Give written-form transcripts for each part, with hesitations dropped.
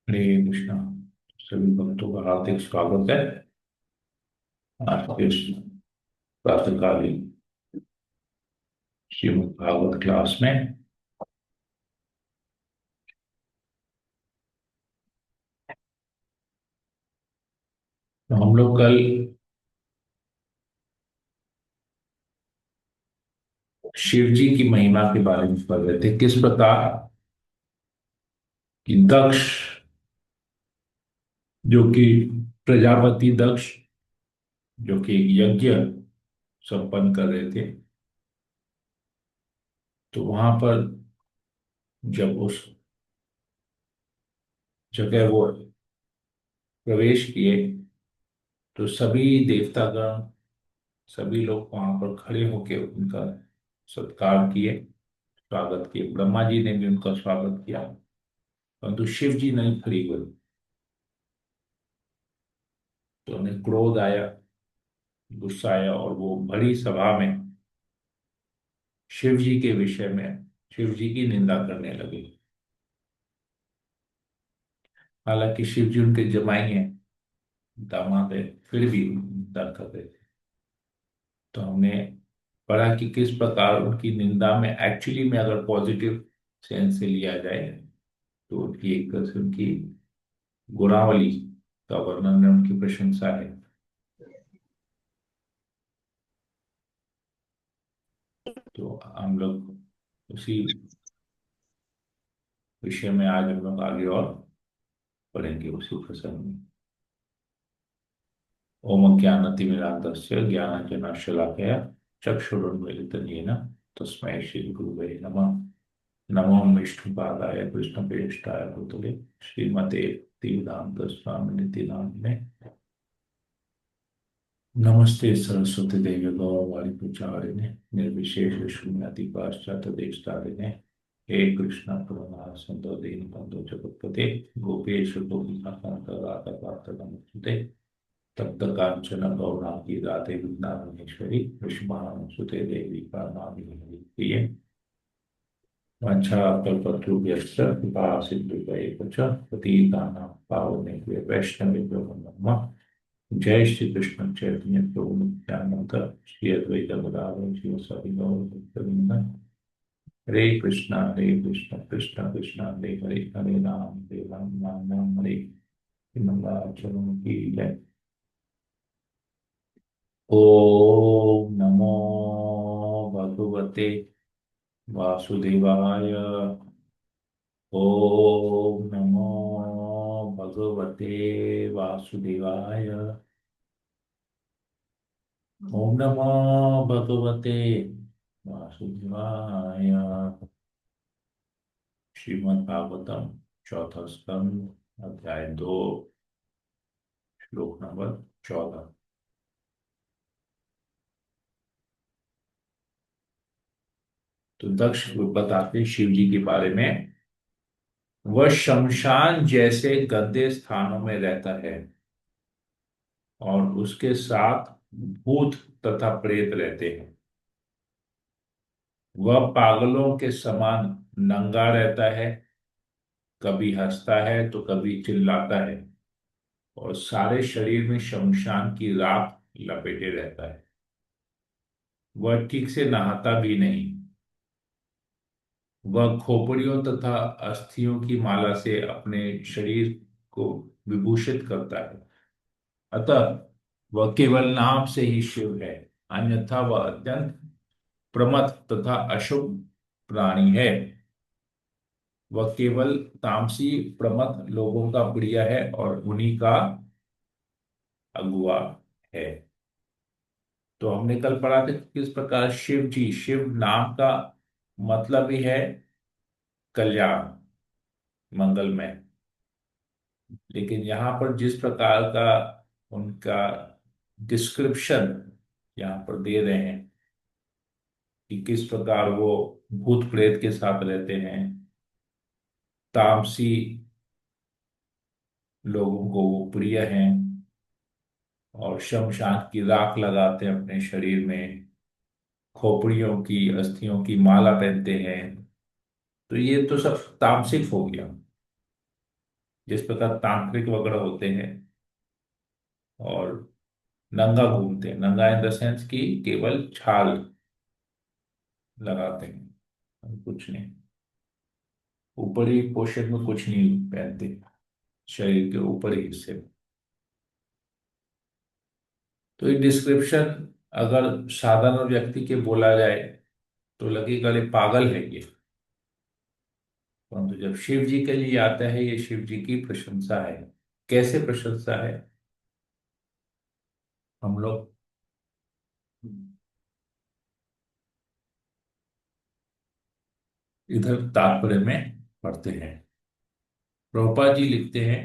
हरे कृष्णा। सभी भक्तों का हार्दिक स्वागत है आज के इस प्रातःकालीन श्रीमद् भागवत क्लास में। तो हम लोग कल शिव जी की महिमा के बारे में पढ़ रहे थे, किस प्रकार कि दक्ष, जो कि प्रजापति दक्ष, जो कि एक यज्ञ संपन्न कर रहे थे, तो वहां पर जब उस जगह वो प्रवेश किए तो सभी देवतागण, सभी लोग वहां पर खड़े होकर उनका सत्कार किए, स्वागत किए। ब्रह्मा जी ने भी उनका स्वागत किया, परंतु शिव जी नहीं खड़ी हुए। तो उन्हें क्रोध आया, गुस्सा आया, और वो बड़ी सभा में शिव जी के विषय में शिव जी की निंदा करने लगे। हालांकि शिव जी उनके जमाई हैं, दामाद है, फिर भी निंदा कर रहे थे। तो हमने पढ़ा कि किस प्रकार उनकी निंदा में एक्चुअली में अगर पॉजिटिव सेंस से लिया जाए तो उनकी एक तरह से उनकी गुणावली का वर्णन है, उनकी प्रशंसा है। तो हम लोग उसी विषय में आज हम लोग आगे और पढ़ेंगे, उसी प्रसंग में। ओम ज्ञानतिमिरान्धस्य ज्ञानाञ्जनशलाकया चक्षुरुन्मीलितं येन तस्मै श्रीगुरुवे नमः। नमो विष्णुपादाय कृष्णप्रेष्ठाय भूतले श्रीमते भक्तिवेदान्त स्वामिनिति नामिने। नमस्ते सरस्वती देवी गौरवाणी प्रचारिणे निर्विशेष शून्यति पाश्चात्य देशतारिणे। हे कृष्ण करुणा सिंधु दीनबंधु जगत्पते गोपेश गोपिकान्त राधा नमोस्तुते। तप्त कांचन गौरांगी राधे वृंदावनेश्वरी विष्णुसुते देवी प्रणमामि प्रिय। वाञ्छाकल्पतरुभ्यश्च कृपा सिन्धुभ्यैव च पतितानां पावनेभ्यो वैष्णवेभ्यो नमो नमः। जय श्री कृष्ण चैतन्य प्रभु नित्यानंद श्री अद्वैत गदाधर शिवसदि गौरभक्तवृंद। हरे कृष्ण कृष्ण कृष्ण हरे हरे, हरे राम राम राम हरे। मंगलाचरण की जय। ओम नमो भगवते वासुदेवाय। ओम नमो भगवते वासुदेवाय। ओम नमो भगवते वासुदेवाय। श्रीमद् भागवतम, चौथा स्कंद, अध्याय 2, श्लोक नंबर 14। तो दक्ष बताते शिव जी के बारे में, वह शमशान जैसे गंदे स्थानों में रहता है और उसके साथ भूत तथा प्रेत रहते हैं। वह पागलों के समान नंगा रहता है, कभी हंसता है तो कभी चिल्लाता है, और सारे शरीर में शमशान की राख लपेटे रहता है। वह ठीक से नहाता भी नहीं। वह खोपड़ियों तथा अस्थियों की माला से अपने शरीर को विभूषित करता है, अतः वह केवल नाम से ही शिव है, अन्यथा वह अत्यंत प्रमथ तथा अशुभ प्राणी है। वह केवल तामसी प्रमथ लोगों का प्रिय है और उन्हीं का अगुआ है। तो हमने कल पढ़ा था कि किस प्रकार शिव जी, शिव नाम का मतलब ही है कल्याण, मंगलमय। लेकिन यहाँ पर जिस प्रकार का उनका डिस्क्रिप्शन यहाँ पर दे रहे हैं कि किस प्रकार वो भूत प्रेत के साथ रहते हैं, तामसी लोगों को वो प्रिय हैं, और शमशान की राख लगाते हैं अपने शरीर में, खोपड़ियों की अस्थियों की माला पहनते हैं, तो ये तो सब तामसिक हो गया। जिस प्रकार तांत्रिक वगैरह होते हैं, और नंगा घूमते हैं। नंगा इन द सेंस कि केवल छाल लगाते हैं और कुछ नहीं, ऊपरी पोर्शन में कुछ नहीं पहनते, शरीर के ऊपरी हिस्से में। तो ये डिस्क्रिप्शन अगर साधारण व्यक्ति के बोला जाए तो लगेगा ये पागल है ये, परंतु जब शिव जी के लिए आता है, ये शिव जी की प्रशंसा है। कैसे प्रशंसा है? हम लोग इधर तात्पर्य में पढ़ते हैं। प्रभुपाद जी लिखते हैं,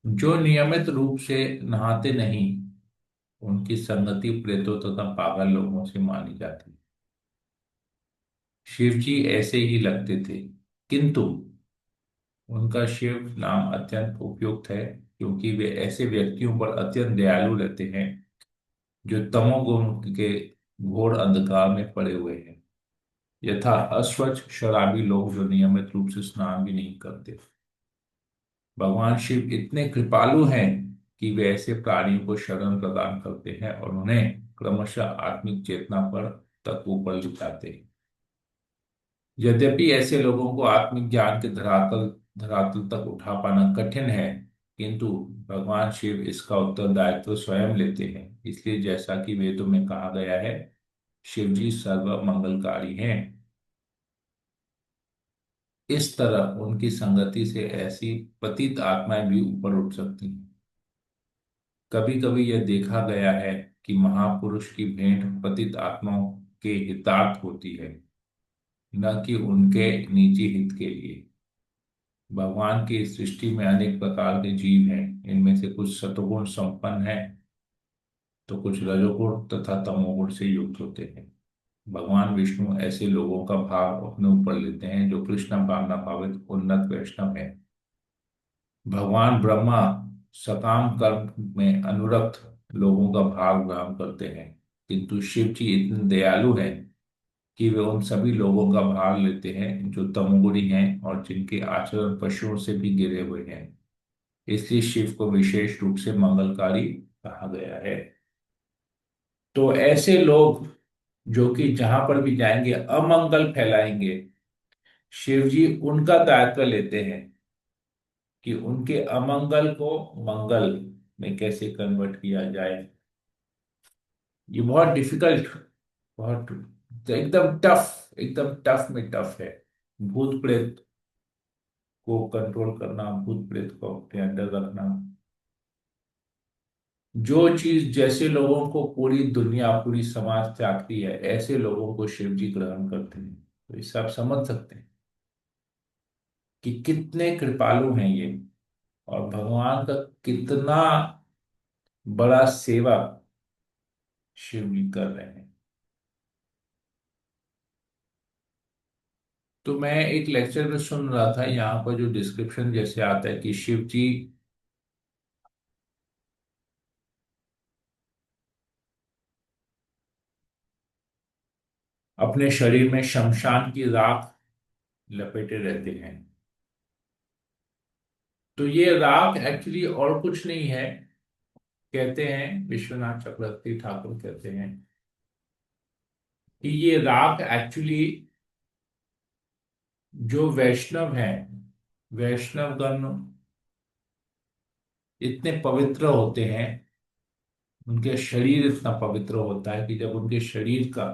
जो नियमित रूप से नहाते नहीं, उनकी संगति प्रेतों तथा पागल लोगों से मानी जाती है। शिव जी ऐसे ही लगते थे, किंतु उनका शिव नाम अत्यंत उपयुक्त है, क्योंकि वे ऐसे व्यक्तियों पर अत्यंत दयालु रहते हैं जो तमोगुण के घोर अंधकार में पड़े हुए हैं, यथा अस्वच्छ शराबी लोग जो नियमित रूप से स्नान भी नहीं करते। भगवान शिव इतने कृपालु हैं कि वे ऐसे प्राणियों को शरण प्रदान करते हैं और उन्हें क्रमशः आत्मिक चेतना पर तक ऊपर ले जाते हैं। यद्यपि ऐसे लोगों को आत्मिक ज्ञान के धरातल धरातल तक उठा पाना कठिन है, किंतु भगवान शिव इसका उत्तरदायित्व स्वयं लेते हैं। इसलिए जैसा कि वेदों में कहा गया है, शिव जी सर्व मंगलकारी हैं। इस तरह उनकी संगति से ऐसी पतित आत्माएं भी ऊपर उठ सकती हैं। कभी कभी यह देखा गया है कि महापुरुष की भेंट पतित आत्माओं के हितार्थ होती है, न कि उनके निजी हित के लिए। भगवान की इस सृष्टि में अनेक प्रकार के जीव हैं। इनमें से कुछ सतोगुण संपन्न हैं, तो कुछ रजोगुण तथा तमोगुण से युक्त होते हैं। भगवान विष्णु ऐसे लोगों का भाव अपने ऊपर लेते हैं जो कृष्ण भावना भावित उन्नत वैष्णव है। भगवान ब्रह्मा सकाम कर्म में अनुरक्त लोगों का भाव ग्रहण करते हैं, किंतु शिव जी इतने दयालु हैं कि वे उन सभी लोगों का भाव लेते हैं जो तमोगुणी हैं और जिनके आचरण पशुओं से भी गिरे हुए हैं। इसलिए शिव को विशेष रूप से मंगलकारी कहा गया है। तो ऐसे लोग जो कि जहां पर भी जाएंगे अमंगल फैलाएंगे, शिव जी उनका दायित्व लेते हैं कि उनके अमंगल को मंगल में कैसे कन्वर्ट किया जाए। ये बहुत डिफिकल्ट, बहुत एकदम टफ, एकदम टफ में टफ है। भूत प्रेत को कंट्रोल करना, भूत प्रेत को अपने अंडर रखना, जो चीज जैसे लोगों को पूरी दुनिया पूरी समाज त्यागती है, ऐसे लोगों को शिव जी ग्रहण करते हैं। तो इससे आप समझ सकते हैं कि कितने कृपालु हैं ये, और भगवान का कितना बड़ा सेवा शिव जी कर रहे हैं। तो मैं एक लेक्चर में सुन रहा था, यहाँ पर जो डिस्क्रिप्शन जैसे आता है कि शिव जी अपने शरीर में शमशान की राख लपेटे रहते हैं। तो ये राख एक्चुअली और कुछ नहीं है। कहते हैं विश्वनाथ चक्रवर्ती ठाकुर कहते हैं कि ये राख एक्चुअली जो वैष्णव हैं, वैष्णवगण इतने पवित्र होते हैं, उनके शरीर इतना पवित्र होता है कि जब उनके शरीर का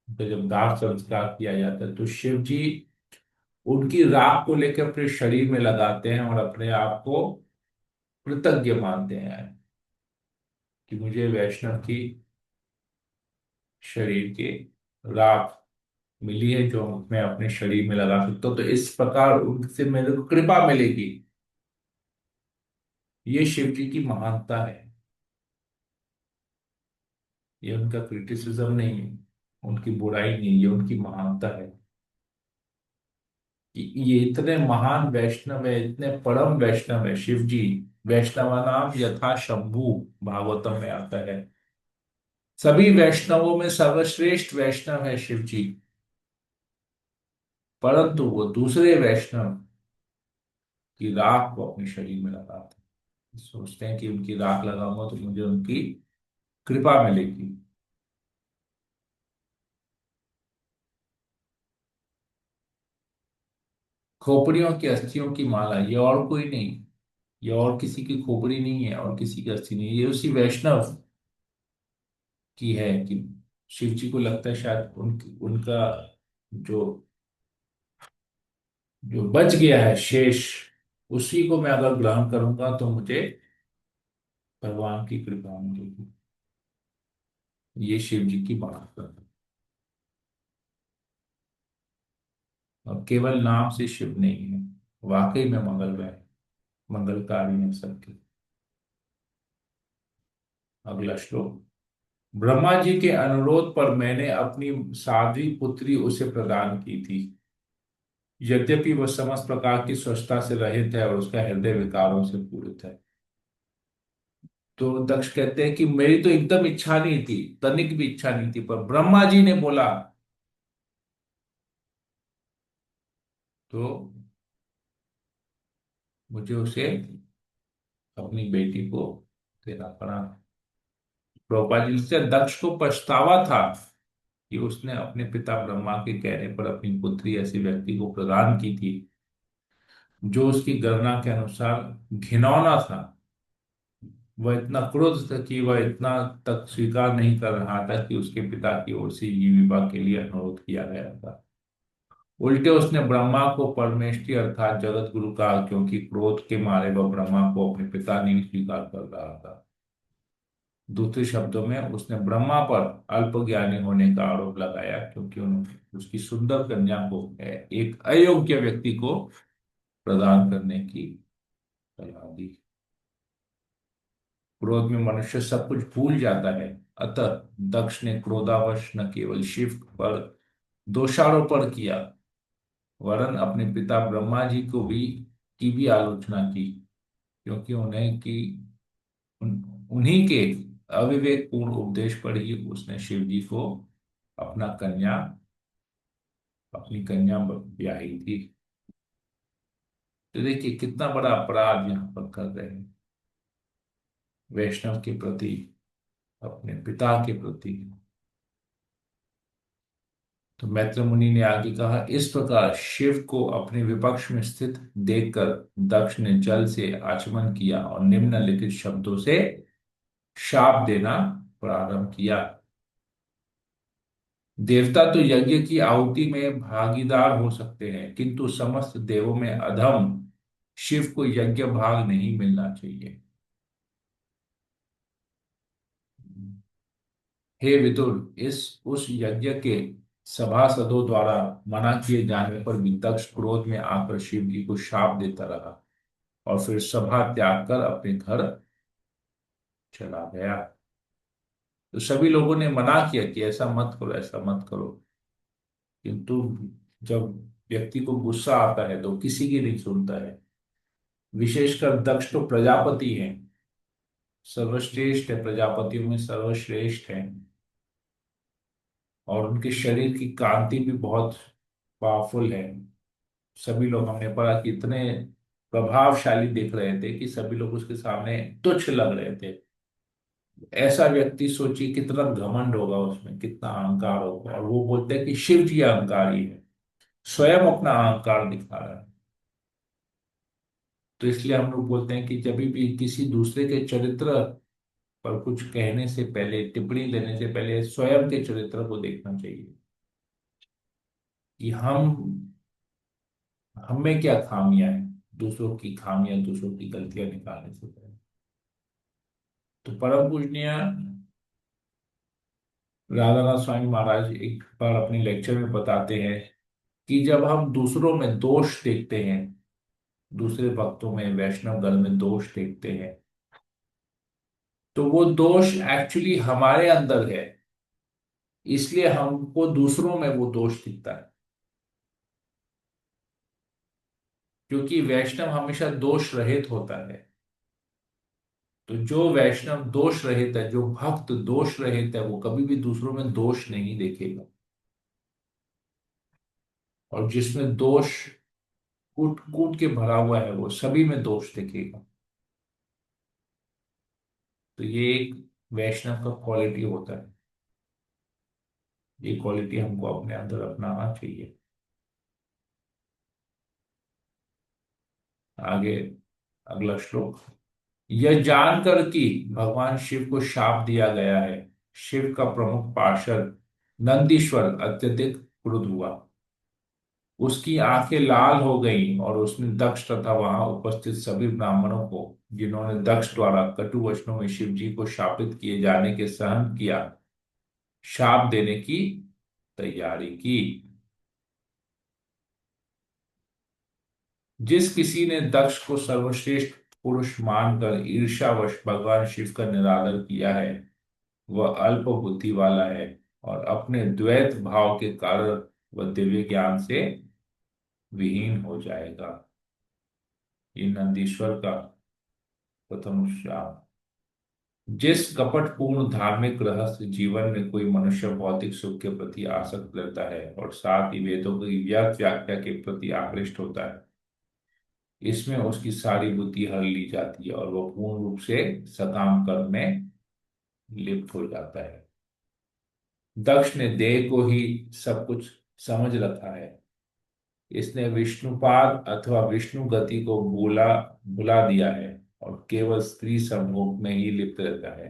उनका जब दाह संस्कार किया जाता है, तो शिव जी उनकी राख को लेकर अपने शरीर में लगाते हैं और अपने आप को कृतज्ञ मानते हैं कि मुझे वैष्णव की शरीर की राख मिली है जो मैं अपने शरीर में लगा सकता हूँ, तो इस प्रकार उनसे मेरे को कृपा मिलेगी। ये शिव जी की महानता है, ये उनका क्रिटिसिज्म नहीं है, उनकी बुराई नहीं है, ये उनकी महानता है कि ये इतने महान वैष्णव है, इतने परम वैष्णव है शिव जी। वैष्णवानाम यथा शंभु, भागवतम में आता है। सभी वैष्णवों में सर्वश्रेष्ठ वैष्णव है शिव जी, परंतु वो दूसरे वैष्णव की राख को अपने शरीर में लगाते हैं, सोचते हैं कि उनकी राख लगाऊंगा तो मुझे उनकी कृपा मिलेगी। खोपड़ियों की अस्थियों की माला, ये और कोई नहीं, ये और किसी की खोपड़ी नहीं है और किसी की अस्थि नहीं है, ये उसी वैष्णव की है। कि शिव जी को लगता है शायद उनका जो जो बच गया है शेष, उसी को मैं अगर ग्रहण करूंगा तो मुझे भगवान की कृपा मिलेगी। ये शिव जी की बात है। और केवल नाम से शिव नहीं है, वाकई में मंगलमय, मंगलकारी है सबके। अगला श्लोक। ब्रह्मा जी के अनुरोध पर मैंने अपनी साध्वी पुत्री उसे प्रदान की थी। यद्यपि वह समस्त प्रकार की स्वच्छता से रहित है और उसका हृदय विकारों से पूरित है। तो दक्ष कहते हैं कि मेरी तो एकदम इच्छा नहीं थी, तनिक भी इच्छा नहीं थी, पर ब्रह्मा जी ने बोला तो मुझे उसे अपनी बेटी को देना पड़ा। प्रभुपाद जी से दक्ष को पछतावा था कि उसने अपने पिता ब्रह्मा के कहने पर अपनी पुत्री ऐसी व्यक्ति को प्रदान की थी जो उसकी गणना के अनुसार घिनौना था। वह इतना क्रुद्ध था कि वह इतना तक स्वीकार नहीं कर रहा था कि उसके पिता की ओर से ये विवाह के लिए अनुरोध किया गया था। उल्टे उसने ब्रह्मा को परमेष्टि अर्थात जगत गुरु कहा, क्योंकि क्रोध के मारे वह ब्रह्मा को अपने पिता नहीं स्वीकार कर रहा था। दूसरे शब्दों में उसने ब्रह्मा पर अल्पज्ञानी होने का आरोप लगाया, क्योंकि उन्होंने उसकी सुंदर कन्या को एक अयोग्य व्यक्ति को प्रदान करने की सलाह दी। क्रोध में मनुष्य सब कुछ भूल जाता है। अतः दक्ष ने क्रोधावश न केवल शिव पर दोषारोपण किया, वरन अपने पिता ब्रह्मा जी को भी की भी आलोचना की, क्योंकि उन्हीं के अविवेकपूर्ण उपदेश पर ही उसने शिव जी को अपना कन्या अपनी कन्या ब्याही थी। तो देखिए कितना बड़ा अपराध यहाँ पर कर रहे हैं वैष्णव के प्रति, अपने पिता के प्रति। तो मैत्र मुनि ने आगे कहा, इस प्रकार शिव को अपने विपक्ष में स्थित देखकर दक्ष ने जल से आचमन किया और निम्नलिखित शब्दों से शाप देना प्रारंभ किया। देवता तो यज्ञ की आहुति में भागीदार हो सकते हैं, किंतु समस्त देवों में अधम शिव को यज्ञ भाग नहीं मिलना चाहिए। हे विदुर, इस उस यज्ञ के सभासदों द्वारा मना किए जाने पर भी दक्ष क्रोध में आकर शिव जी को शाप देता रहा और फिर सभा त्याग कर अपने घर चला गया। तो सभी लोगों ने मना किया कि ऐसा मत करो, ऐसा मत करो, किंतु जब व्यक्ति को गुस्सा आता है तो किसी की नहीं सुनता है। विशेषकर दक्ष तो प्रजापति हैं, सर्वश्रेष्ठ है, प्रजापतियों में सर्वश्रेष्ठ है, और उनके शरीर की कांति भी बहुत पावरफुल है। सभी लोग, हमने पढ़ा कि इतने प्रभावशाली दिख रहे थे कि सभी लोग उसके सामने तुच्छ लग रहे थे। ऐसा व्यक्ति सोचिए कितना घमंड होगा, उसमें कितना अहंकार होगा, और वो बोलते हैं कि शिव जी अहंकारी है, स्वयं अपना अहंकार दिखा रहा है। तो इसलिए हम लोग बोलते हैं कि जब भी किसी दूसरे के चरित्र पर कुछ कहने से पहले, टिप्पणी देने से पहले स्वयं के चरित्र को देखना चाहिए कि हम में क्या खामियां हैं, दूसरों की खामियां, दूसरों की गलतियां निकालने से पहले। तो परम पूजनीय राधानाथ स्वामी महाराज एक बार अपने लेक्चर में बताते हैं कि जब हम दूसरों में दोष देखते हैं, दूसरे भक्तों में, वैष्णव गण में दोष देखते हैं, तो वो दोष एक्चुअली हमारे अंदर है, इसलिए हमको दूसरों में वो दोष दिखता है। क्योंकि वैष्णव हमेशा दोष रहित होता है। तो जो वैष्णव दोष रहित है, जो भक्त दोष रहित है, वो कभी भी दूसरों में दोष नहीं देखेगा। और जिसमें दोष कूट कूट के भरा हुआ है, वो सभी में दोष दिखेगा। तो ये एक वैष्णव का क्वालिटी होता है। ये क्वालिटी हमको अपने अंदर अपनाना चाहिए। आगे अगला श्लोक। यह जानकर कि भगवान शिव को शाप दिया गया है, शिव का प्रमुख पार्षद नंदीश्वर अत्यधिक क्रुद्ध हुआ। उसकी आंखें लाल हो गईं और उसने दक्ष तथा वहां उपस्थित सभी ब्राह्मणों को, जिन्होंने दक्ष द्वारा कटु वचनों में शिव जी को शापित किए जाने के सहन किया, शाप देने की तैयारी की। जिस किसी ने दक्ष को सर्वश्रेष्ठ पुरुष मानकर ईर्ष्यावश भगवान शिव का निरादर किया है, वह अल्प बुद्धि वाला है और अपने द्वैत भाव के कारण वह दिव्य ज्ञान से विहीन हो जाएगा। ये नंदीश्वर का प्रथम श्राप। जिस कपटपूर्ण धार्मिक रहस्य जीवन में कोई मनुष्य भौतिक सुख के प्रति आसक्त रहता है और साथ ही वेदों की व्यर्थ व्याख्या के प्रति आकृष्ट होता है, इसमें उसकी सारी बुद्धि हर ली जाती है और वह पूर्ण रूप से सकाम कर्म में लिप्त हो जाता है। दक्ष ने देह को ही सब कुछ समझ रखा है। इसने विष्णुपाद अथवा विष्णु गति को भुला दिया है और केवल स्त्री संभोग में ही लिप्त रहता है।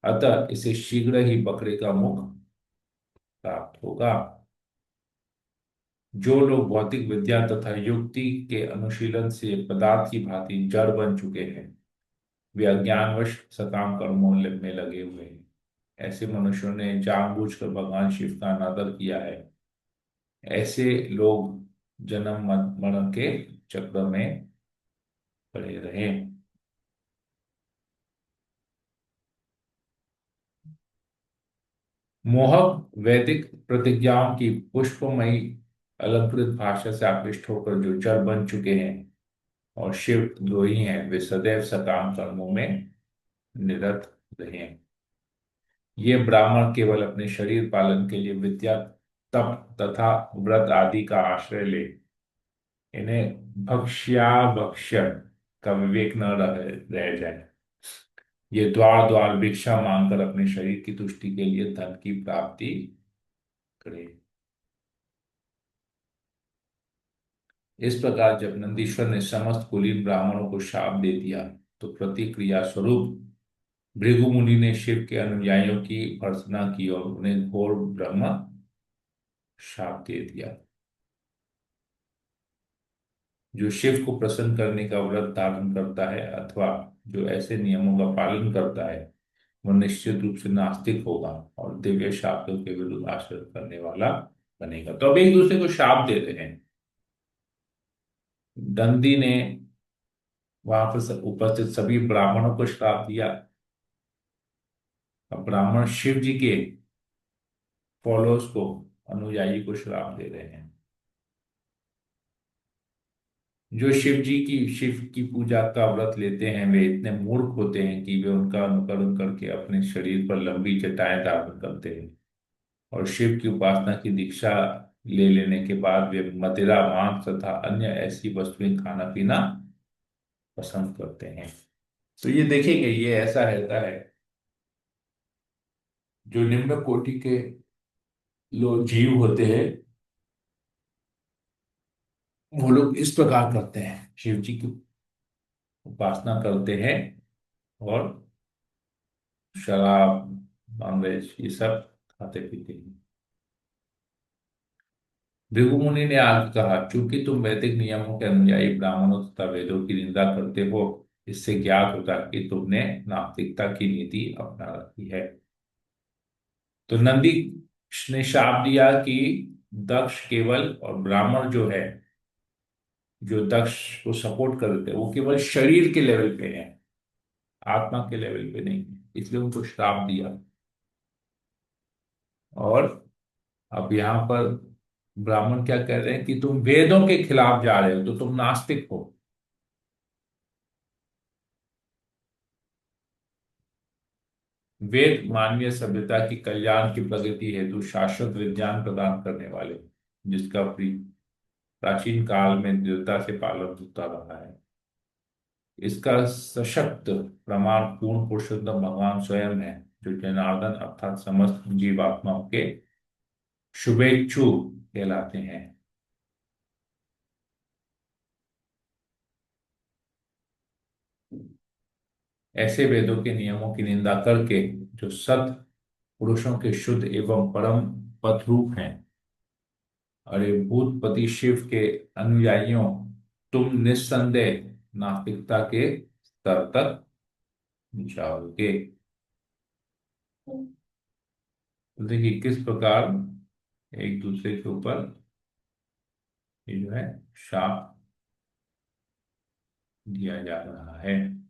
अतः इसे शीघ्र ही बकरे का मुख प्राप्त होगा। जो लोग भौतिक विद्या तथा युक्ति के अनुशीलन से पदार्थ की भांति जड़ बन चुके हैं, वे अज्ञानवश सकाम कर्मों में लगे हुए हैं। ऐसे मनुष्यों ने जानबूझकर भगवान शिव का अनादर किया है। ऐसे लोग जन्म मरण के चक्र में पड़े रहे। मोहक वैदिक प्रतिज्ञाओं की पुष्पमयी अलंकृत भाषा से आकृष्ट होकर जो जड़ बन चुके हैं और शिव द्रोही हैं, वे सदैव सकाम कर्मों में निरत रहे। ये ब्राह्मण केवल अपने शरीर पालन के लिए विद्या, तप तथा व्रत आदि का आश्रय ले, इन्हें भक्ष्य का विवेक न रह जाए। ये द्वार द्वार भिक्षा मांगकर अपने शरीर की तुष्टि के लिए धन की प्राप्ति करे। इस प्रकार जब नंदीश्वर ने समस्त कुलीन ब्राह्मणों को शाप दे दिया, तो प्रतिक्रिया स्वरूप भृगु मुनि ने शिव के अनुयायियों की भर्त्सना की और उन्हें घोर ब्रह्म शाप दे दिया। जो शिव को प्रसन्न करने का व्रत धारण करता है अथवा जो ऐसे नियमों का पालन करता है, वह निश्चित रूप से नास्तिक होगा और दिव्य शापों के विरुद्ध आचरण करने वाला बनेगा। तो अब एक दूसरे को शाप देते हैं। दंदी ने वहां पर उपस्थित सभी ब्राह्मणों को श्राप दिया। अब ब्राह्मण शिव जी के फॉलोअर्स को, अनुयायी को श्राप दे रहे हैं। जो शिव की पूजा का व्रत लेते हैं, वे इतने मूर्ख होते हैं कि वे उनका अनुकरण करके अपने शरीर पर लंबी जटाएं धारण करते हैं और शिव की उपासना की दीक्षा ले लेने के बाद वे मदिरा, मांस तथा अन्य ऐसी वस्तुएं खाना पीना पसंद करते हैं। तो ये देखेंगे, ये ऐसा रहता है। जो निम्न कोटि के लोग जीव होते हैं, वो लोग इस प्रकार करते हैं, शिव जी की उपासना करते हैं और शराब, नॉनवेज ये सब खाते पीते हैं। भृगु मुनि ने आगे कहा, चूंकि तुम वैदिक नियमों के अनुयायी ब्राह्मणों तथा वेदों की निंदा करते हो, इससे ज्ञात होता है कि तुमने नास्तिकता की नीति अपना रखी है। तो नंदी ने शाप दिया कि दक्ष केवल, और ब्राह्मण जो है, जो दक्ष को सपोर्ट करते हैं, वो केवल शरीर के लेवल पे है, आत्मा के लेवल पे नहीं है, इसलिए उनको श्राप दिया। और अब यहाँ पर ब्राह्मण क्या कह रहे हैं कि तुम वेदों के खिलाफ जा रहे हो, तो तुम नास्तिक हो। वेद मानवीय सभ्यता की कल्याण की प्रगति हेतु शाश्वत विज्ञान प्रदान करने वाले, जिसका प्राचीन काल में दृढ़ता से पालन होता रहा है। इसका सशक्त प्रमाण पूर्ण पुरुषोत्तम भगवान स्वयं है, जो जनार्दन अर्थात समस्त जीवात्माओं के शुभेच्छु कहलाते हैं। ऐसे वेदों के नियमों की निंदा करके, जो सत पुरुषों के शुद्ध एवं परम पथ रूप हैं, अरे भूतपति शिव के अनुयायियों, तुम निस्संदेह नास्तिकता के स्तर तक जाओगे। तो देखिए किस प्रकार एक दूसरे के ऊपर ये जो है शाप दिया जा रहा है।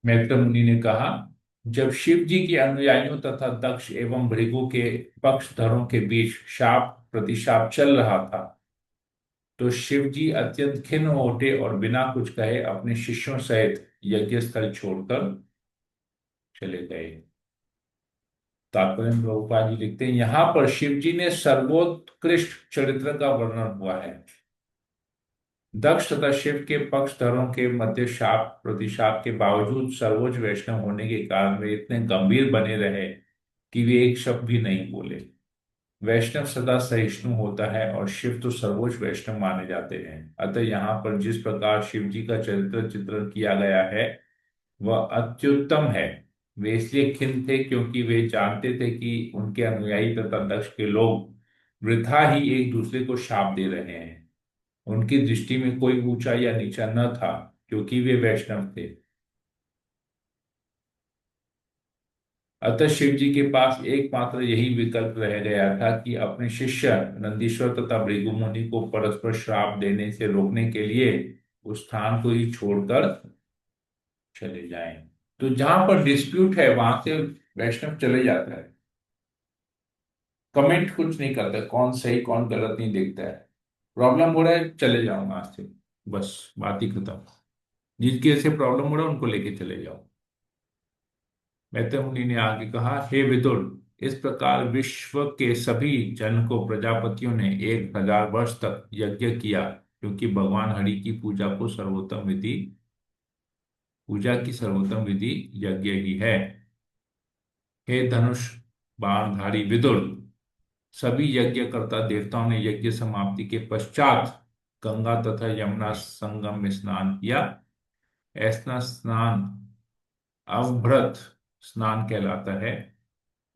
मैत्र मुनि ने कहा, जब शिव जी के अनुयायियों तथा दक्ष एवं भृगु के पक्षधरों के बीच शाप प्रतिशाप चल रहा था, तो शिव जी अत्यंत खिन्न हो उठे और बिना कुछ कहे अपने शिष्यों सहित यज्ञ स्थल छोड़कर चले गए। तात्पर्य में प्रभुपाद जी लिखते हैं, यहां पर शिव जी ने सर्वोत्कृष्ट चरित्र का वर्णन हुआ है। दक्ष तथा शिव के पक्षधरों के मध्य शाप प्रतिशाप के बावजूद सर्वोच्च वैष्णव होने के कारण वे इतने गंभीर बने रहे कि वे एक शब्द भी नहीं बोले। वैष्णव सदा सहिष्णु होता है और शिव तो सर्वोच्च वैष्णव माने जाते हैं। अतः यहाँ पर जिस प्रकार शिव जी का चरित्र चित्रण किया गया है वह अत्युत्तम है। वे इसलिए खिन्न थे क्योंकि वे जानते थे कि उनके अनुयायी तथा दक्ष के लोग वृथा ही एक दूसरे को शाप दे रहे हैं। उनकी दृष्टि में कोई ऊंचा या नीचा न था, क्योंकि वे वैष्णव थे। अतः शिव जी के पास एकमात्र यही विकल्प रह गया था कि अपने शिष्य नंदीश्वर तथा भृगु मुनि को परस्पर श्राप देने से रोकने के लिए उस स्थान को ही छोड़कर चले जाएं। तो जहां पर डिस्प्यूट है वहां से वैष्णव चले जाता है, कमेंट कुछ नहीं करता, कौन सही कौन गलत नहीं देखता है। प्रॉब्लम हो रहा है, चले जाओ वहां से, बस बात ही खत्म। जिसकी वजह से प्रॉब्लम हो रहा है उनको लेके चले जाओ। मैत्र मुनि ने आगे कहा, हे विदुर, इस प्रकार विश्व के सभी जन को प्रजापतियों ने 1000 वर्ष तक यज्ञ किया, क्योंकि भगवान हरि की पूजा की सर्वोत्तम विधि यज्ञ ही है। हे धनुष बाणधारी विदुर, सभी यज्ञकर्ता देवताओं ने यज्ञ समाप्ति के पश्चात गंगा तथा यमुना संगम में स्नान किया। ऐसा स्नान अवभृत स्नान कहलाता है।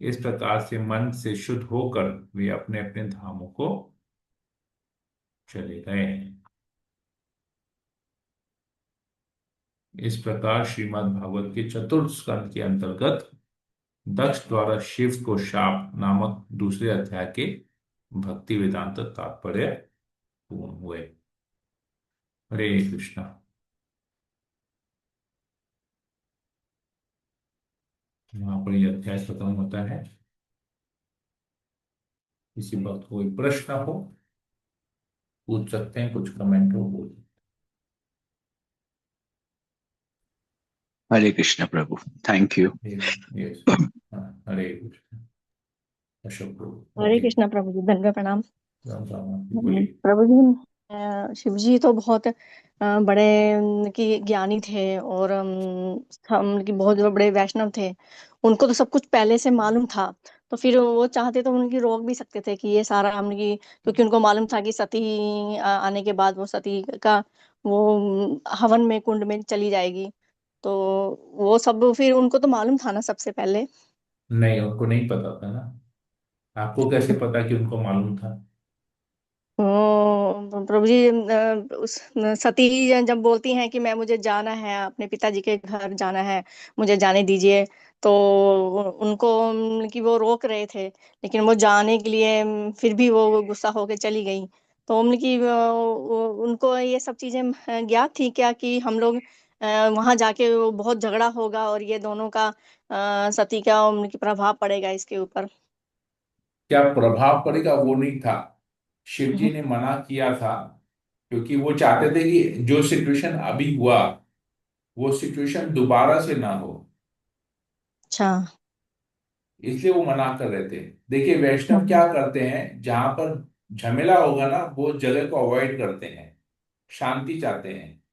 इस प्रकार से मन से शुद्ध होकर वे अपने अपने धामों को चले गए। इस प्रकार श्रीमद् भागवत के चतुर्थ स्कंद के अंतर्गत दक्ष द्वारा शिव को शाप नामक दूसरे अध्याय के भक्ति वेदांत तात्पर्य पूर्ण हुए। हरे कृष्णा। यहाँ पर यह अध्याय खत्म होता है। किसी वक्त कोई प्रश्न हो पूछ सकते हैं, कुछ कमेंट हो बोल। Hare Krishna Prabhu, thank you. Yes, Hare Krishna. Ashok Prabhu, Hare okay. Krishna Prabhu ji, दंडवत प्रणाम। राम राम जी, बोलिए। प्रभु जी, शिव जी तो बहुत बड़े की ज्ञानी थे और हम की बहुत बड़े वैष्णव थे। उनको तो सब कुछ पहले से मालूम था, तो फिर वो चाहते तो उनकी रोक भी सकते थे कि ये सारा हमने, क्योंकि उनको मालूम था कि सती आने के बाद वो सती का वो हवन में कुंड में चली जाएगी। तो वो सब फिर उनको तो मालूम था ना सबसे पहले। नहीं, उनको नहीं पता था ना। आपको कैसे पता कि उनको मालूम था? प्रभु जी, उस सती जब बोलती हैं कि मैं मुझे जाना है, अपने पिताजी के घर जाना है, मुझे जाने दीजिए, तो उनको कि वो रोक रहे थे, लेकिन वो जाने के लिए फिर भी वो गुस्सा होकर चली गई। तो उनकी कि उनको ये सब चीजें ज्ञात थी क्या कि हम लोग वहां जाके वो बहुत झगड़ा होगा और ये दोनों का सती का उनकी प्रभाव पड़ेगा इसके ऊपर। क्या प्रभाव पड़ेगा वो नहीं था। शिव जी ने मना किया था क्योंकि वो चाहते थे कि जो सिचुएशन अभी हुआ वो सिचुएशन दोबारा से ना हो, अच्छा। इसलिए वो मना कर रहे थे। देखिए वैष्णव हम्म। क्या करते हैं, जहां पर झमेला होगा ना वो जगह को अवॉइड करते हैं, शांति चाहते हैं।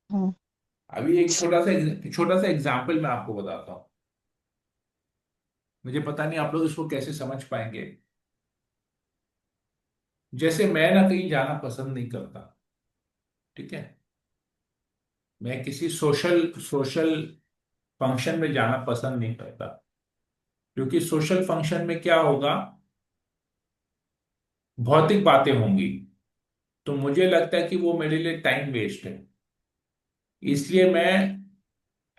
हम्म। अभी एक छोटा सा एग्जाम्पल मैं आपको बताता हूँ। मुझे पता नहीं आप लोग इसको कैसे समझ पाएंगे। जैसे मैं ना कहीं जाना पसंद नहीं करता, ठीक है। मैं किसी सोशल सोशल फंक्शन में जाना पसंद नहीं करता, क्योंकि सोशल फंक्शन में क्या होगा, भौतिक बातें होंगी। तो मुझे लगता है कि वो मेरे लिए टाइम वेस्ट है। इसलिए मैं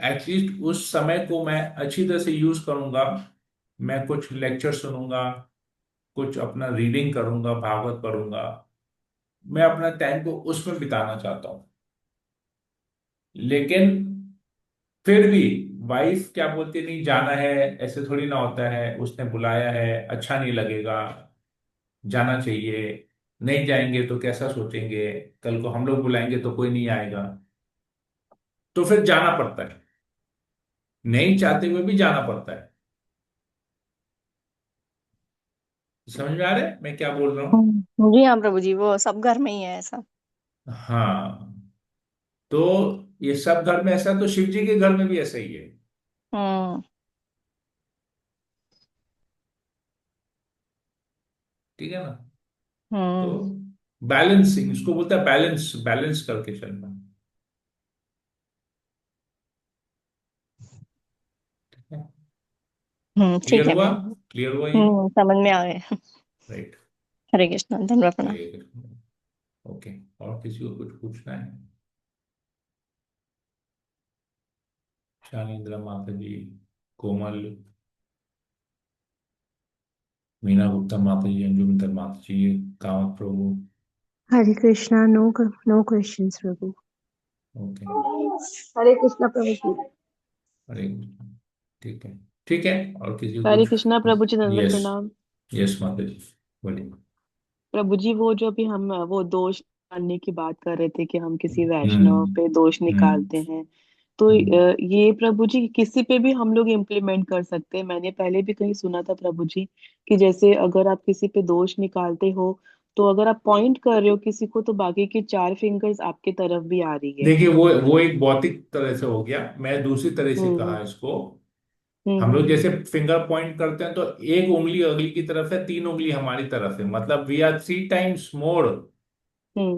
एटलीस्ट उस समय को मैं अच्छी तरह से यूज करूंगा। मैं कुछ लेक्चर सुनूंगा, कुछ अपना रीडिंग करूंगा, भागवत पढ़ूंगा। मैं अपना टाइम को उसमें बिताना चाहता हूँ। लेकिन फिर भी वाइफ क्या बोलती, नहीं जाना है, ऐसे थोड़ी ना होता है, उसने बुलाया है, अच्छा नहीं लगेगा, जाना चाहिए। नहीं जाएंगे तो कैसा सोचेंगे, कल को हम लोग बुलाएंगे तो कोई नहीं आएगा। तो फिर जाना पड़ता है, नहीं चाहते हुए भी जाना पड़ता है। समझ में आ रहा है मैं क्या बोल रहा हूँ? जी हाँ प्रभु जी, वो सब घर में ही है ऐसा। हाँ। तो ये सब घर में ऐसा, तो शिव जी के घर में भी ऐसा ही है। हम्म। ठीक है ना? तो हम्म। बैलेंसिंग इसको बोलता है, बैलेंस बैलेंस करके चलना। ठीक है? क्लियर ठीक है हुआ? प्रभु जी। क्लियर हुआ ये? समझ में आ गए। राइट। हरे कृष्ण, धन्यवाद, प्रणाम। हरे कृष्ण। ओके। और किसी को कुछ पूछना है? शालिंद्रा माता जी, कोमल, मीना गुप्ता माता जी, अंजुम माता जी, कामत प्रभु। Hare Krishna, no questions, Prabhu. Okay. Hare Krishna, Prabhu. हरे कृष्ण। ठीक है। ठीक है, और किसी को हरे कुछ? कृष्णा प्रभु जी, दंडवत यस। प्रणाम। यस माता जी, बोलिए। प्रभु जी, वो जो अभी हम वो दोष निकालने की बात कर रहे थे कि हम किसी वैष्णव हम्म। पे दोष हम्म। निकालते हैं, तो हम्म। ये प्रभु जी किसी पे भी हम लोग इम्प्लीमेंट कर सकते हैं। मैंने पहले भी कहीं सुना था प्रभु जी कि जैसे अगर आप किसी पे दोष निकालते हो, तो अगर आप पॉइंट कर रहे हो किसी को, तो बाकी की चार फिंगर्स आपके तरफ भी आ रही है। देखिए वो एक भौतिक तरह से हो गया, मैं दूसरी तरह से हम्म। कहा इसको। हम लोग हम्म। जैसे फिंगर पॉइंट करते हैं तो एक उंगली अगली की तरफ है, तीन उंगली हमारी तरफ है, मतलब we are three times more. हम्म।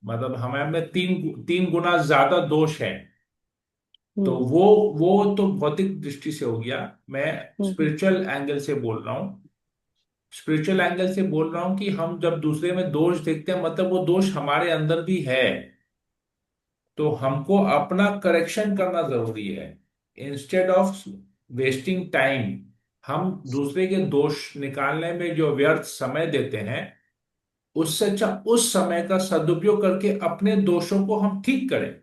मतलब हमें में तीन तीन गुना ज्यादा दोष है। तो हम्म। वो तो भौतिक दृष्टि से हो गया। मैं हम्म। स्पिरिचुअल एंगल से बोल रहा हूँ। स्पिरिचुअल एंगल से बोल रहा हूँ कि हम जब दूसरे में दोष देखते हैं, मतलब वो दोष हमारे अंदर भी है। तो हमको अपना करेक्शन करना जरूरी है। इंस्टेड ऑफ वेस्टिंग टाइम, हम दूसरे के दोष निकालने में जो व्यर्थ समय देते हैं, उससे अच्छा उस समय का सदुपयोग करके अपने दोषों को हम ठीक करें।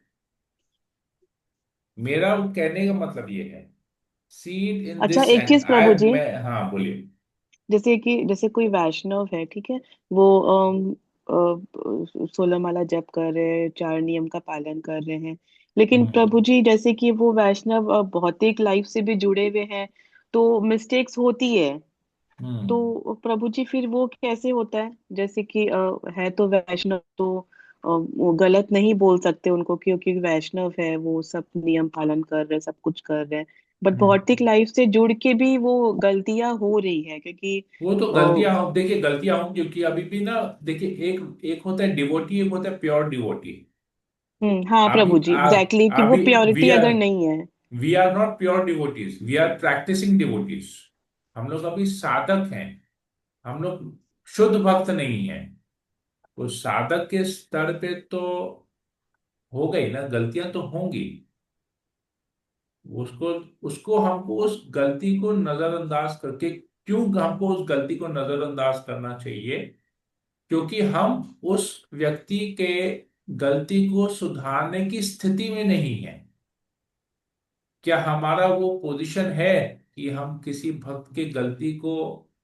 मेरा कहने का मतलब ये है, सी इट इन अच्छा, दिस एक एंड चीज आई प्रभु जी, मैं हाँ बोलिए। जैसे कोई वैष्णव है, ठीक है, वो 16 माला जप कर रहे हैं, चार नियम का पालन कर रहे हैं, लेकिन हम्म। प्रभु जी जैसे कि वो वैष्णव भौतिक लाइफ से भी जुड़े हुए हैं, तो मिस्टेक्स होती है। हम्म। तो प्रभु जी फिर वो कैसे होता है? जैसे कि है तो वैष्णव, तो वो गलत नहीं बोल सकते उनको, क्योंकि वैष्णव है, वो सब नियम पालन कर रहे हैं, सब कुछ कर रहे हैं, बट भौतिक हम्म। लाइफ से जुड़ के भी वो गलतियां हो रही है, क्योंकि वो तो गलतियां हो, देखिए गलतियां होंगी, क्योंकि अभी भी ना, देखिए एक एक होता है डिवोटी, एक होता है प्योर डिवोटी। हाँ प्रभु अभी जी, एग्जैक्टली, कि वो अभी वी प्योरिटी आर अगर नहीं है। We are not pure devotees, we are practising devotees. हम लोग अभी साधक हैं, हम लोग शुद्ध भक्त नहीं है। तो साधक के स्तर पे तो हो गई ना, गलतियां तो होंगी। उसको उसको हमको उस गलती को नजरअंदाज करके, क्यों हमको उस गलती को नजरअंदाज करना चाहिए? क्योंकि हम उस व्यक्ति के गलती को सुधारने की स्थिति में नहीं है। क्या हमारा वो पोजीशन है कि हम किसी भक्त के गलती को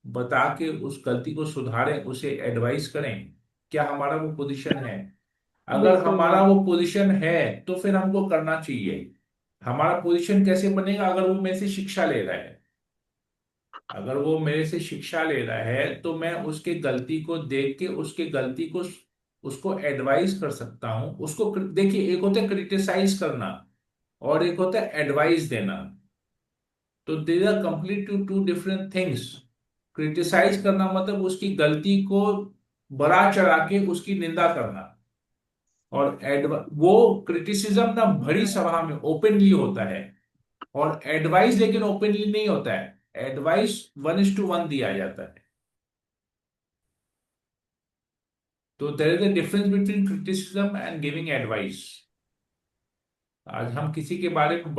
बता के उस गलती को सुधारें, उसे एडवाइस करें? क्या हमारा वो पोजीशन है? अगर बिल्कुल हमारा नहीं। वो पोजीशन है तो फिर हमको करना चाहिए। हमारा पोजीशन कैसे बनेगा? अगर वो मेरे से शिक्षा ले रहा है, अगर वो मेरे से शिक्षा ले रहा है तो मैं उसके गलती को देख के उसके गलती को उसको एडवाइस कर सकता हूं। उसको देखिए, एक होता है क्रिटिसाइज करना और एक होता है एडवाइस देना। तो they are complete two different things. Criticise करना मतलब उसकी गलती को बढ़ा चढ़ा के उसकी निंदा करना, और वो क्रिटिसिज्म ना भरी सभा में ओपनली होता है, और एडवाइस लेकिन ओपनली नहीं होता है। एडवाइस 1:1 दिया जाता है। तो there is a difference between criticism and giving advice. आज हम किसी के बारे में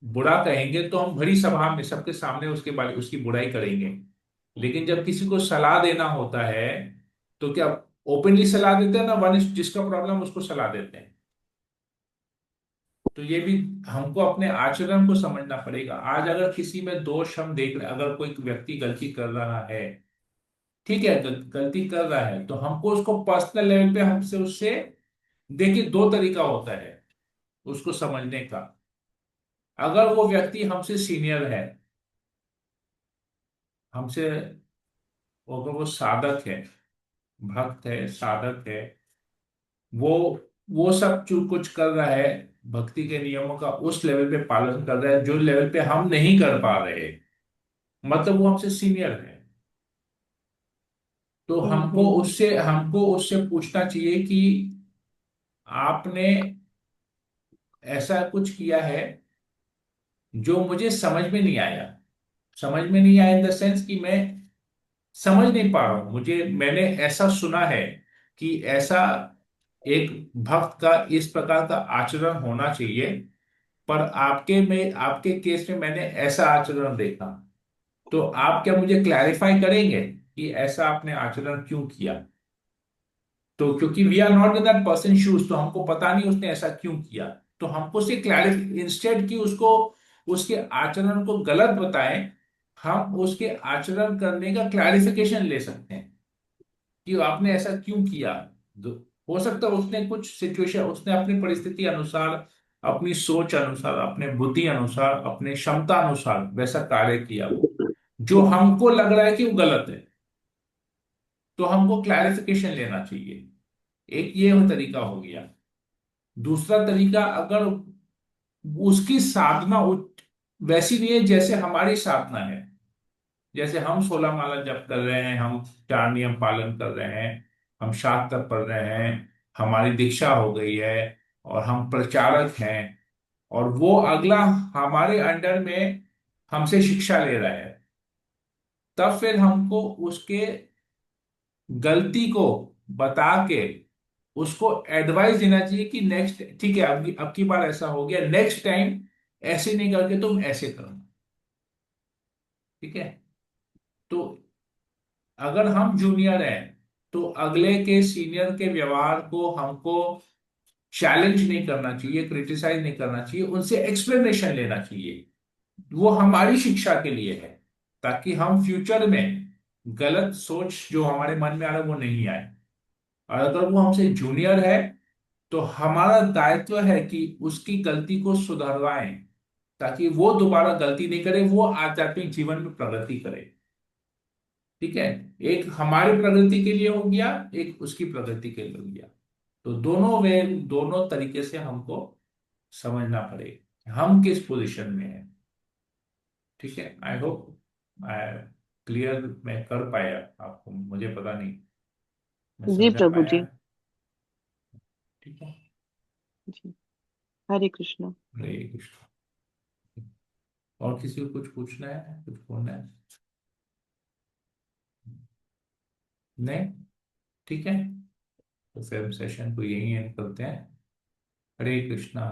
बुरा कहेंगे तो हम भरी सभा में सबके सामने उसके बारे उसकी बुराई करेंगे। लेकिन जब किसी को सलाह देना होता है तो क्या ओपनली सलाह देते हैं ना, वन जिसका प्रॉब्लम उसको सलाह देते हैं। तो ये भी हमको अपने आचरण को समझना पड़ेगा। आज अगर किसी में दोष हम देख रहे, अगर कोई व्यक्ति गलती कर रहा है, ठीक है, गलती कर रहा है, तो हमको उसको पर्सनल लेवल पे हमसे उससे, देखिए, दो तरीका होता है उसको समझने का। अगर वो व्यक्ति हमसे सीनियर है, हमसे, अगर वो साधक है, भक्त है, साधक है, वो वो सब जो कुछ कर रहा है, भक्ति के नियमों का उस लेवल पे पालन कर रहा है जो लेवल पे हम नहीं कर पा रहे, मतलब वो हमसे सीनियर है, तो हम्म। हमको उससे पूछना चाहिए कि आपने ऐसा कुछ किया है जो मुझे समझ में नहीं आया। समझ में नहीं आया इन द सेंस कि मैं समझ नहीं पा रहा हूं। मैंने ऐसा सुना है कि ऐसा एक भक्त का इस प्रकार का आचरण होना चाहिए, पर आपके केस में मैंने ऐसा आचरण देखा। तो आप क्या मुझे क्लैरिफाई करेंगे कि ऐसा आपने आचरण क्यों किया? तो क्योंकि we are not in that person shoes, तो हमको पता नहीं उसने ऐसा क्यों किया। तो हमको से क्लैरिफाई, इंस्टेड कि उसको उसके आचरण को गलत बताएं, हम उसके आचरण करने का क्लैरिफिकेशन ले सकते हैं कि आपने ऐसा क्यों किया। हो सकता है उसने कुछ सिचुएशन, उसने अपनी परिस्थिति अनुसार, अपनी सोच अनुसार, अपने बुद्धि अनुसार, अपने क्षमता अनुसार वैसा कार्य किया हो जो हमको लग रहा है कि वो गलत है। तो हमको क्लैरिफिकेशन लेना चाहिए। एक ये तरीका हो गया। दूसरा तरीका, अगर उसकी साधना वैसी नहीं है जैसे हमारी साधना है, जैसे हम 16 माला जप कर रहे हैं, हम 4 नियम पालन कर रहे हैं, हम शास्त्र पढ़ रहे हैं, हमारी दीक्षा हो गई है, और हम प्रचारक हैं, और वो अगला हमारे अंडर में हमसे शिक्षा ले रहा है, तब फिर हमको उसके गलती को बता के उसको एडवाइस देना चाहिए कि नेक्स्ट, ठीक है, अब की बार ऐसा हो गया, नेक्स्ट टाइम ऐसे नहीं करके तुम ऐसे करो। ठीक है? तो अगर हम जूनियर हैं तो अगले के सीनियर के व्यवहार को हमको चैलेंज नहीं करना चाहिए, क्रिटिसाइज नहीं करना चाहिए, उनसे एक्सप्लेनेशन लेना चाहिए। वो हमारी शिक्षा के लिए है, ताकि हम फ्यूचर में गलत सोच जो हमारे मन में आ रहा है वो नहीं आए। और अगर वो हमसे जूनियर है तो हमारा दायित्व है कि उसकी गलती को सुधरवाएं, ताकि वो दोबारा गलती नहीं करे, वो आध्यात्मिक जीवन में प्रगति करे। ठीक है? एक हमारी प्रगति के लिए हो गया, एक उसकी प्रगति के लिए हो गया। तो दोनों तरीके से हमको समझना पड़ेगा हम किस पोजीशन में है। ठीक है? आई होप आई क्लियर मैं कर पाया आपको, मुझे पता नहीं मैं जी समझा प्रभु पाया। जी। ठीक है? जी। हरे कृष्णा। हरे कृष्ण। और किसी को कुछ पूछना है, कुछ बोलना है? नहीं? ठीक है, तो फिर सेशन को यही एंड करते हैं। हरे कृष्णा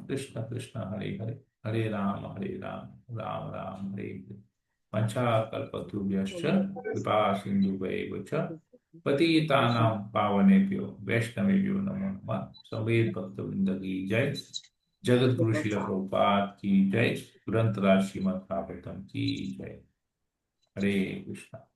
कृष्ण कृष्ण हरे हरे, हरे राम राम राम हरे हरे। पंचाकल्पतरुभ्यश्च कृपा सिन्धुभ्यैव च पतितानां पावनेभ्यो वैष्णवेभ्यो नमो नमः। समेत भक्तवृंद की जय। जगत गुरु शिल प्रभुपाद की जय। ग्रंथराज श्रीमद् भागवतम की जय। हरे कृष्णा।